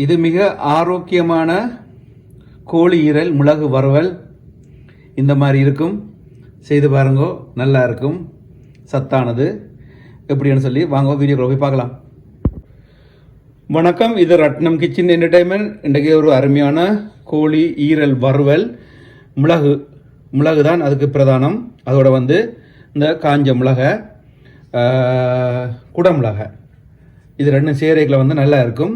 இது மிக ஆரோக்கியமான கோழி ஈரல் மிளகு வறுவல். இந்த மாதிரி இருக்கும், செய்து பாருங்கோ, நல்லா இருக்கும், சத்தானது. எப்படின்னு சொல்லி வாங்க வீடியோக்குள்ள போய் பார்க்கலாம். வணக்கம், இது ரத்னம் கிச்சன் என்டர்டைன்மெண்ட். இன்றைக்கு ஒரு அருமையான கோழி ஈரல் வறுவல். மிளகு தான் அதுக்கு பிரதானம். அதோட இந்த காஞ்ச மிளகை, குடமிளகை, இது ரெண்டும் சேரைக்கில் நல்லா இருக்கும்.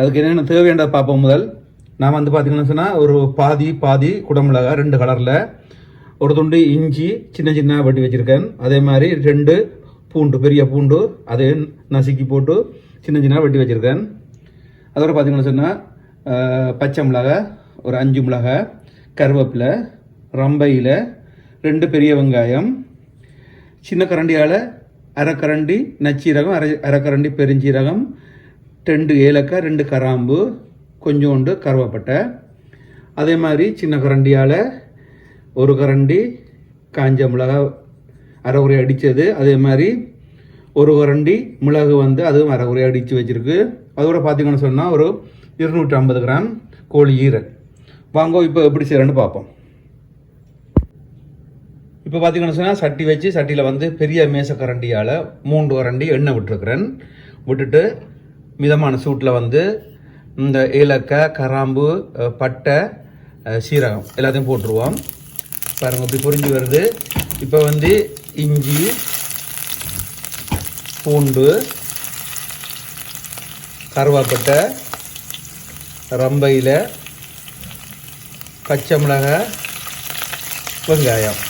அதுக்கு என்னென்ன தேவையானதை பார்ப்போம். முதல் நான் பார்த்தீங்கன்னு சொன்னால் ஒரு பாதி குடமிளகா 2 கலரில், ஒரு துண்டு இஞ்சி சின்ன சின்ன வெட்டி வச்சுருக்கேன். அதே மாதிரி 2 பூண்டு, பெரிய பூண்டு, அதை நசுக்கி போட்டு சின்ன சின்ன வெட்டி வச்சுருக்கேன். அதோட பார்த்தீங்கன்னு சொன்னால் பச்சை மிளகாய் ஒரு 5 மிளகாய், கருவேப்பிலை, ரம்பையில் 2 பெரிய வெங்காயம், சின்ன கரண்டியால் அரைக்கரண்டி நச்சீரகம், அரைக்கரண்டி பெருஞ்சீரகம், 2 ஏலக்காய், 2 கராம்பு, கொஞ்சோண்டு கருவேப்பட்டை. அதே மாதிரி சின்ன கரண்டியால் 1 கரண்டி காஞ்ச மிளகாய் அரைகுறை அடித்தது. அதே மாதிரி 1 கரண்டி மிளகு அதுவும் அரைகுறை அடித்து வச்சுருக்கு. அதோட பார்த்தீங்கன்னு சொன்னால் ஒரு 250 கிராம் கோழி ஈரல். வாங்க இப்போ எப்படி செய்கிறேன்னு பார்ப்போம். இப்போ பார்த்தீங்கன்னு சொன்னால் சட்டி வச்சு, சட்டியில் பெரிய மேசக்கரண்டியால் 3 கரண்டி எண்ணெய் விட்டுருக்குறேன். விட்டுட்டு மிதமான சூட்டில் இந்த ஏலக்காய், கராம்பு, பட்டை, சீரகம் எல்லாத்தையும் போட்டுருவோம். பாருங்கள் இப்படி பொரிஞ்சு வருது. இப்போ இஞ்சி, பூண்டு, கருவேப்பட்டை, ரம்பையில், பச்சை மிளகாய், வெங்காயம்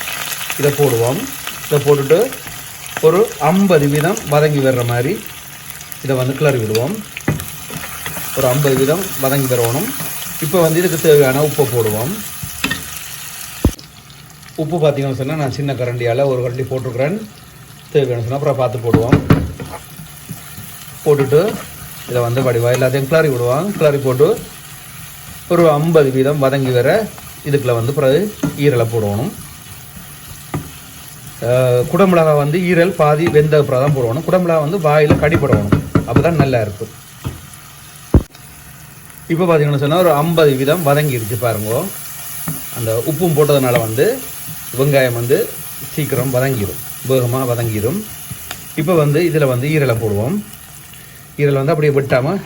இதை போடுவோம். இதை போட்டுட்டு ஒரு 50 வீதம் வதங்கி வர்ற மாதிரி இதை கிளறி விடுவோம். ஒரு 50 வீதம் வதங்கி வரணும். இப்போ இதுக்கு தேவையான உப்பை போடுவோம். உப்பு பார்த்தீங்கன்னு சொன்னால் நான் சின்ன கரண்டியால் 1 கரண்டி போட்டிருக்கிறேன். தேவையான சொன்னால் அப்புறம் பார்த்து போடுவோம். போட்டுட்டு இதை வடிவா எல்லாத்தையும் கிளறி விடுவோம். கிளறி போட்டு ஒரு 50 வீதம் வதங்கி வர இதுக்குள்ள பிறகு ஈரலை போடணும். குடமிளகா ஈரல் பாதி வெந்த அப்புறம் தான் போடணும். குடமிளகா வாயில் கடிப்படணும், அப்போ தான் நல்லா இருக்கும். இப்போ பார்த்தீங்கன்னு சொன்னால் ஒரு 50 வீதம் வதங்கிடுச்சு பாருங்க. அந்த உப்பும் போட்டதுனால வெங்காயம் சீக்கிரம் வதங்கிடும், வேகமாக வதங்கிடும். இப்போ இதில் ஈரலை போடுவோம். ஈரல் அப்படியே வெட்டாமல்,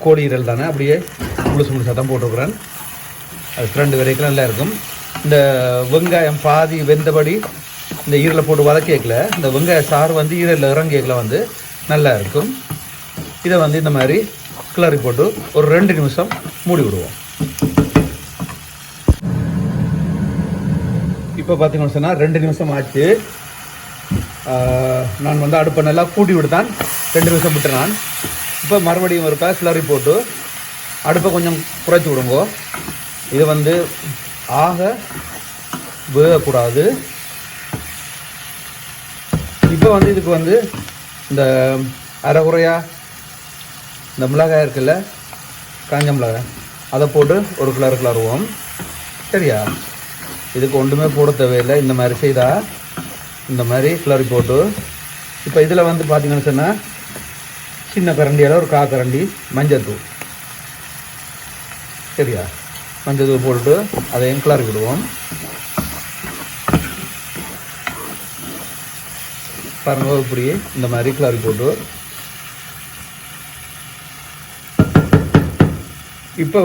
கோழி ஈரல் தானே, அப்படியே முழுசாக தான் போட்டிருக்கிறேன். அது 2 வரைக்கும் நல்லா இருக்கும். இந்த வெங்காயம் பாதி வெந்தபடி இந்த ஈரலை போட்டு வதக்கேக்கல, இந்த வெங்காய சாறு ஈரலில் இறங்கேக்கல நல்லா இருக்கும். இதை இந்த மாதிரி கிளறி போட்டு ஒரு 2 நிமிஷம் மூடி விடுவோம். இப்போ பார்த்தீங்கன்னு சொன்னால் 2 நிமிஷம் ஆச்சு. நான் அடுப்பை நல்லா கூட்டி விடுத்தான் 2 நிமிஷம் விட்டு நான் இப்போ மறுபடியும் ஒரு கிளறி போட்டு அடுப்பை கொஞ்சம் குறைச்சி விடுங்கோ. இது ஆக வேகக்கூடாது. இப்போ இதுக்கு இந்த அரைகுறையா இந்த மிளகாய் இருக்குல்ல, காஞ்ச மிளகாய், அதை போட்டு ஒரு கிளறுவோம். சரியா? இதுக்கு ஒன்றுமே போட தேவையில்லை. இந்த மாதிரி செய்தால் இந்த மாதிரி கிளறி போட்டு இப்போ இதில் பார்த்தீங்கன்னு சொன்னால் சின்ன கரண்டியால் ஒரு 1/4 கரண்டி மஞ்சத்தூள். சரியா? மஞ்சத்தூள் போட்டுட்டு அதையும் கிளறி விடுவோம். பாருங்க இப்படி இந்த மாதிரி கிளறி போட்டு இப்போ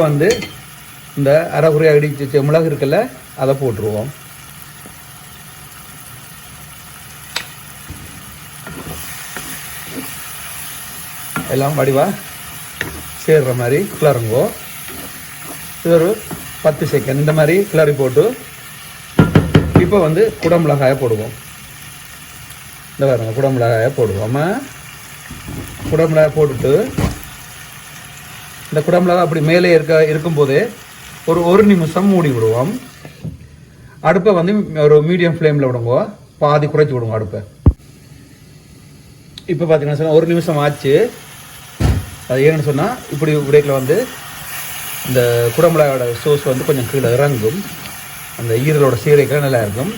இந்த அரைகுறையாக அடிச்ச மிளகு இருக்குல்ல, அதை போட்டுருவோம். எல்லாம் வடிவா சேர்ற மாதிரி கிளறுங்கோ. இது ஒரு 10 செகண்ட் இந்த மாதிரி கிளறி போட்டு இப்போ குடமிளகாயை போடுவோம். இந்த பாருங்க, குடமிளகாயை போடுவோம். குடமிளகாய் போட்டுட்டு இந்த குடமிளகாய் அப்படி மேலே இருக்கும்போதே ஒரு 1 நிமிஷம் மூடி விடுவோம். அடுப்பை ஒரு மீடியம் ஃப்ளேமில் விடுங்க, பாதி குறைச்சி விடுங்க அடுப்பை. இப்போ பார்த்தீங்கன்னா சொன்னால் 1 நிமிஷம் ஆச்சு. அது ஏன்னு சொன்னால் இப்படி விடைக்கில் இந்த குடமிளகாயோட சோஸ் கொஞ்சம் கீழே இறங்கும், அந்த ஈரலோட சீரைக்கெல்லாம் நல்லா இருக்கும்.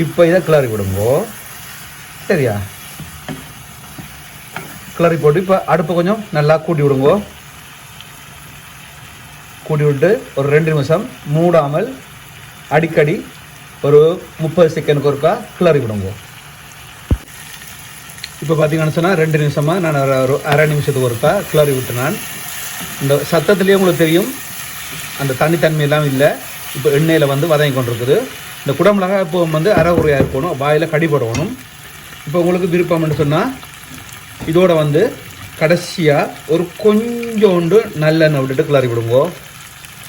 இப்போ இதை கிளறி விடுங்கோ. சரியா? கிளறி போட்டு இப்போ அடுப்பை கொஞ்சம் நல்லா கூட்டி விடுங்கோ. கூட்டி விட்டு ஒரு 2 நிமிஷம் மூடாமல் அடிக்கடி ஒரு 30 செகண்டுக்கு ஒருக்கா கிளறி விடுங்க. இப்போ பார்த்தீங்கன்னு சொன்னால் 2 நிமிஷமாக நான் ஒரு அரை நிமிஷத்துக்கு ஒருக்கா கிளறி விட்டு நான் இந்த சத்தத்துலேயே உங்களுக்கு தெரியும் அந்த தனித்தன்மையெல்லாம் இல்லை. இப்போ எண்ணெயில் வந்து வதங்கி கொண்டிருக்குது. இந்த குடமிளகாய் இப்போ வந்து அரை உரையாக இருக்கணும், வாயில் கடிபடணும். இப்போ உங்களுக்கு விருப்பம்னு சொன்னால் இதோட வந்து கடைசியாக ஒரு கொஞ்சோண்டு நல்லெண்ணெய் விட்டுட்டு கிளறி விடுங்க.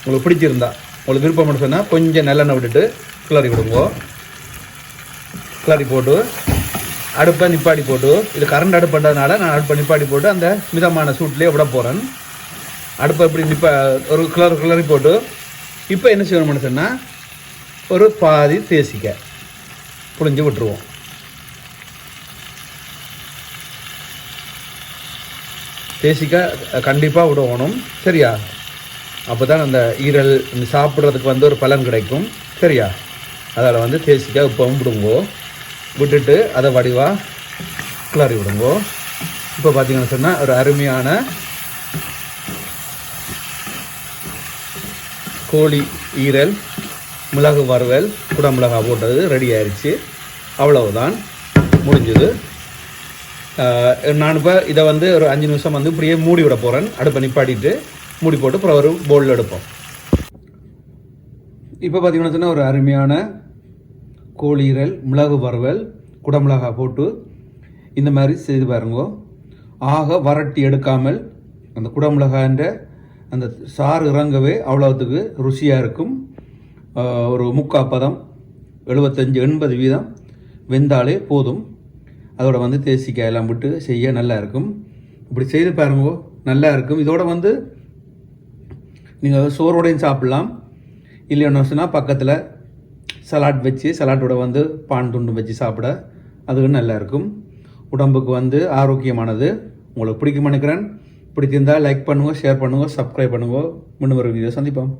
உங்களுக்கு பிடிச்சிருந்தா உங்களுக்கு விருப்பம்னு சொன்னால் கொஞ்சம் நல்லெண்ணெய் விட்டுட்டு கிளறி விடுங்க. கிளறி போட்டு அடுப்பை நிப்பாடி போட்டு, இது கரண்ட் அடுப்புன்றதுனால நான் அடுப்பை நிப்பாடி போட்டு அந்த மிதமான சூட்லேயே விட போகிறேன். அடுப்பை இப்படி ஒரு கிளறி போட்டு இப்போ என்ன செய்யணும்னு சொன்னால் ஒரு பாதி தேசிக்காய் புழிஞ்சு விட்டுருவோம். தேசிக்காய் கண்டிப்பாக விடணும், சரியா? அப்போ தான் அந்த ஈரல் சாப்பிட்றதுக்கு வந்து ஒரு பலன் கிடைக்கும், சரியா? அதில் வந்து தேசிக்காய் இப்போவும் விடுங்கோ. விட்டுட்டு அதை வடிவாக கிளறி விடுங்கோ. இப்போ பார்த்தீங்கன்னு சொன்னால் ஒரு அருமையான கோழி ஈரல் மிளகு வறுவல் குடமிளகா போட்டது ரெடி ஆயிடுச்சு. அவ்வளவுதான், முடிஞ்சது. நான் இப்போ இதை வந்து ஒரு 5 நிமிஷம் வந்து இப்படியே மூடி விட போகிறேன். அடுப்பை நிப்பாட்டிட்டு மூடி போட்டு அப்புறம் ஒரு பவுலில் எடுப்போம். இப்போ பார்த்தீங்கன்னா சொன்னால் ஒரு அருமையான கோழி ஈரல் மிளகு வறுவல் குடமிளகா போட்டு இந்த மாதிரி செய்து பாருங்க. ஆக வரட்டி எடுக்காமல் அந்த குடமிளகான்ற அந்த சாறு இறங்கவே அவ்வளோத்துக்கு ருசியாக இருக்கும். ஒரு 3/4 75-80% வெந்தாலே போதும். அதோட வந்து தேசிக்காய் எல்லாம் விட்டு செய்ய நல்லா இருக்கும். இப்படி செய்து பாருங்க, நல்லா இருக்கும். இதோட வந்து நீங்கள் சோறோடையும் சாப்பிட்லாம். இல்லைன்னு சொன்னால் பக்கத்தில் சலாட் வச்சு சலாட்டோட வந்து பான் துண்டு வச்சு சாப்பிட அதுவும் நல்லா இருக்கும். உடம்புக்கு வந்து ஆரோக்கியமானது. உங்களுக்கு பிடிக்கும்னு நினைக்கிறேன். பிடிச்சிருந்தால் லைக் பண்ணுங்கள், ஷேர் பண்ணுங்கள், சப்ஸ்கிரைப் பண்ணுங்கள். முன்னும் ஒரு வீடியோ சந்திப்போம்.